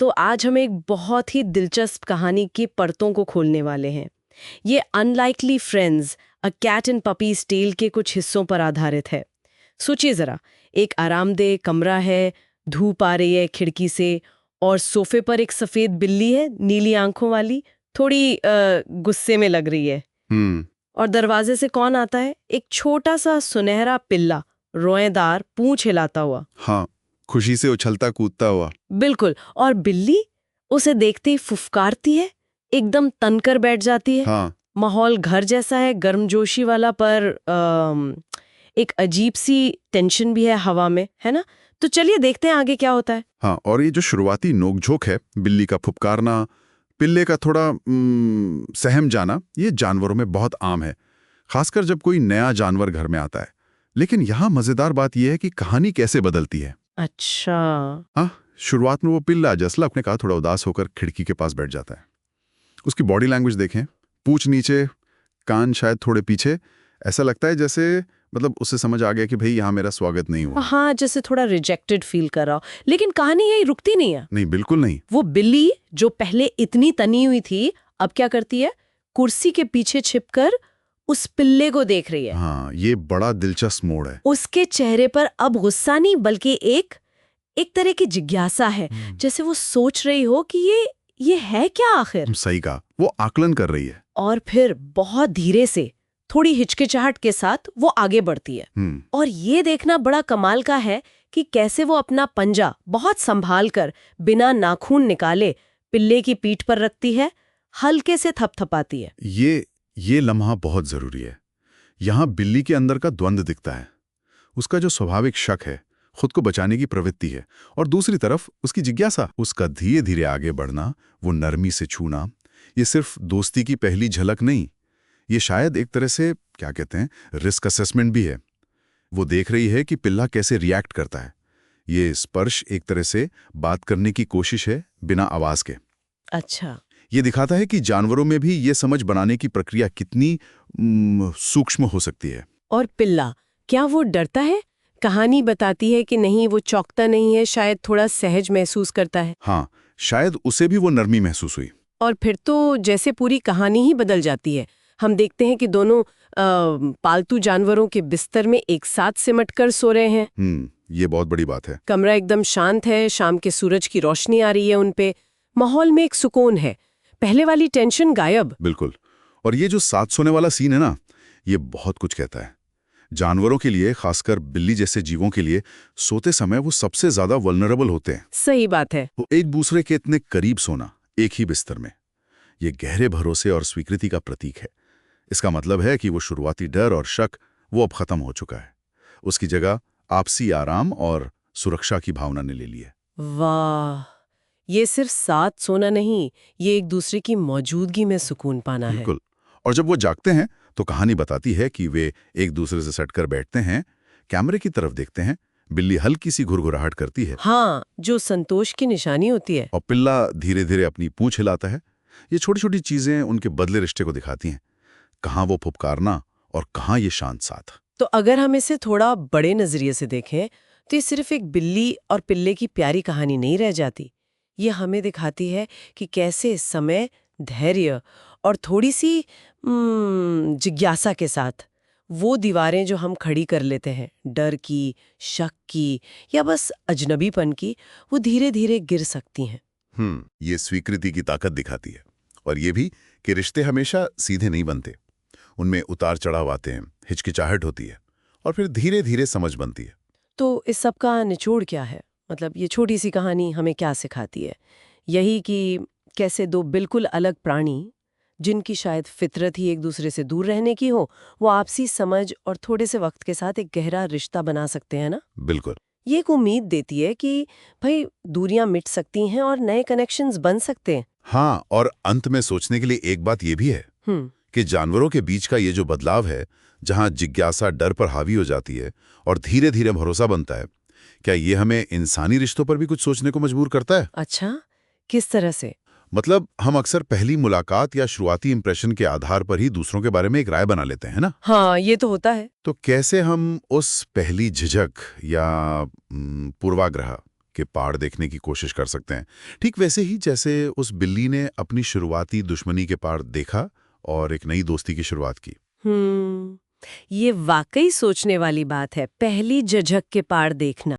तो आज हम एक बहुत ही दिलचस्प कहानी की परतों को खोलने वाले हैं। ये unlikely friends a cat and puppies tale के कुछ हिस्सों पर आधारित है। सोचिए जरा, एक आरामदेह कमरा है, धूप आ रही है खिड़की से, और सोफे पर एक सफेद बिल्ली है, नीली आंखों वाली, थोड़ी गुस्से में लग रही है। और दरवाजे से कौन आता है? एक छोटा सा सुनहरा पिल्ला, रोएदार, पूंछ हिलाता हुआ। हाँ, खुशी से उछलता कूदता हुआ। बिल्कुल। और बिल्ली उसे देखते ही फुफकारती है, एकदम तनकर बैठ जाती है। हाँ, माहौल घर जैसा है, गर्मजोशी वाला, पर एक अजीब सी टेंशन भी है हवा में, है ना? तो चलिए देखते हैं आगे क्या होता है। हाँ, और ये जो शुरुआती नोकझोंक है, बिल्ली का फुफकारना, पिल्ले का थोड़ा सहम जाना, ये जानवरों में बहुत आम है, खासकर जब कोई नया जानवर घर में आता है। लेकिन यहाँ मजेदार बात यह है कि कहानी कैसे बदलती है। अच्छा। हाँ, शुरुआत में वो पिल्ला, जैसे आपने कहा, थोड़ा उदास होकर खिड़की के पास बैठ जाता है। उसकी बॉडी लैंग्वेज देखें, पूंछ नीचे, कान शायद थोड़े पीछे। ऐसा लगता है जैसे उसे समझ आ गया कि भाई यहाँ मेरा स्वागत नहीं हुआ। हाँ, जैसे थोड़ा रिजेक्टेड फील कर रहा हो। लेकिन कहानी यही रुकती नहीं है। नहीं, बिल्कुल नहीं। वो बिल्ली जो पहले इतनी तनी हुई थी, अब क्या करती है? कुर्सी के पीछे छिपकर उस पिल्ले को देख रही है। हाँ, ये बड़ा दिलचस्प मोड़ है। उसके चेहरे पर अब गुस्सा नहीं, बल्कि एक तरह की जिज्ञासा है, जैसे वो सोच रही हो कि ये है क्या आखिर। सही कहा, वो आकलन कर रही है। और फिर बहुत धीरे से, थोड़ी हिचकिचाहट के साथ वो आगे बढ़ती है। और ये देखना बड़ा कमाल का है कि कैसे वो अपना पंजा बहुत संभाल कर, बिना नाखून निकाले, पिल्ले की पीठ पर रखती है, हल्के से थपथपाती है। ये लम्हा बहुत जरूरी है। यहाँ बिल्ली के अंदर का द्वंद्व दिखता है। उसका जो स्वाभाविक शक है, खुद को बचाने की प्रवृत्ति है, और दूसरी तरफ उसकी जिज्ञासा, उसका धीरे धीरे आगे बढ़ना, वो नरमी से छूना। ये सिर्फ दोस्ती की पहली झलक नहीं, ये शायद एक तरह से, क्या कहते हैं, रिस्क असेसमेंट भी है। वो देख रही है कि पिल्ला कैसे रिएक्ट करता है। ये स्पर्श एक तरह से बात करने की कोशिश है, बिना आवाज के। अच्छा। ये दिखाता है कि जानवरों में भी ये समझ बनाने की प्रक्रिया कितनी सूक्ष्म हो सकती है। और पिल्ला, क्या वो डरता है? कहानी बताती है कि नहीं, वो चौंकता नहीं है, शायद थोड़ा सहज महसूस करता है। हाँ, शायद उसे भी वो नरमी महसूस हुई। और फिर तो जैसे पूरी कहानी ही बदल जाती है। हम देखते हैं कि दोनों पालतू जानवरों के बिस्तर में एक साथ सिमटकर सो रहे हैं। ये बहुत बड़ी बात है। कमरा एकदम शांत है, शाम के सूरज की रोशनी आ रही है उन पे, माहौल में एक सुकून है, पहले वाली टेंशन गायब। बिल्कुल। और ये जो साथ सोने वाला सीन है ना, ये बहुत कुछ कहता है। जानवरों के लिए, खासकर बिल्ली जैसे जीवों के लिए, सोते समय वो सबसे ज्यादा वल्नरेबल होते हैं। सही बात है। वो एक दूसरे के इतने करीब सोना, एक ही बिस्तर में, ये गहरे भरोसे और स्वीकृति का प्रतीक है। इसका मतलब है कि वो शुरुआती डर और शक वो अब खत्म हो चुका है। उसकी जगह आपसी आराम और सुरक्षा की भावना ने ले ली है। वाह, ये सिर्फ साथ सोना नहीं, ये एक दूसरे की मौजूदगी में सुकून पाना है। बिल्कुल। और जब वो जागते हैं तो कहानी बताती है कि वे एक दूसरे से सटकर बैठते हैं, कैमरे की तरफ देखते हैं। बिल्ली हल्की सी घुरघुराहट करती है। हाँ, जो संतोष की निशानी होती है। और पिल्ला धीरे धीरे अपनी पूंछ हिलाता है। ये छोटी छोटी चीजें उनके बदले रिश्ते को दिखाती हैं। कहाँ वो फुफकारना और कहाँ ये शांत साथ। तो अगर हम इसे थोड़ा बड़े नजरिए से देखें, तो ये सिर्फ एक बिल्ली और पिल्ले की प्यारी कहानी नहीं रह जाती। ये हमें दिखाती है कि कैसे समय, धैर्य और थोड़ी सी जिज्ञासा के साथ वो दीवारें जो हम खड़ी कर लेते हैं, डर की, शक की या बस अजनबीपन की, वो धीरे धीरे गिर सकती हैं। ये स्वीकृति की ताकत दिखाती है। और ये भी कि रिश्ते हमेशा सीधे नहीं बनते। उनमें उतार चढ़ाव आते हैं, हिचकिचाहट होती है, और फिर धीरे धीरे समझ बनती है। तो इस सब का निचोड़ क्या है? मतलब ये छोटी सी कहानी हमें क्या सिखाती है? यही कि कैसे दो बिल्कुल अलग प्राणी, जिनकी शायद फितरत ही एक दूसरे से दूर रहने की हो, वो आपसी समझ और थोड़े से वक्त के साथ एक गहरा रिश्ता बना सकते हैं ना? बिल्कुल। ये एक उम्मीद देती है कि भाई दूरियां मिट सकती हैं और नए कनेक्शंस बन सकते हैं। हाँ, और अंत में सोचने के लिए एक बात ये भी है कि जानवरों के बीच का ये जो बदलाव है, जहाँ जिज्ञासा डर पर हावी हो जाती है और धीरे धीरे भरोसा बनता है, क्या ये हमें इंसानी रिश्तों पर भी कुछ सोचने को मजबूर करता है? अच्छा, किस तरह से? मतलब हम अक्सर पहली मुलाकात या शुरुआती इंप्रेशन के आधार पर ही दूसरों के बारे में एक राय बना लेते हैं ना? हाँ, ये तो होता है। तो कैसे हम उस पहली झिझक या पूर्वाग्रह, के पार देखने की कोशिश कर सकते हैं। ठीक वैसे ही जैसे उस बिल्ली ने अपनी शुरुआती दुश्मनी के पार देखा और एक नई दोस्ती की शुरुआत की। ये वाकई सोचने वाली बात है, पहली झिझक के पार देखना।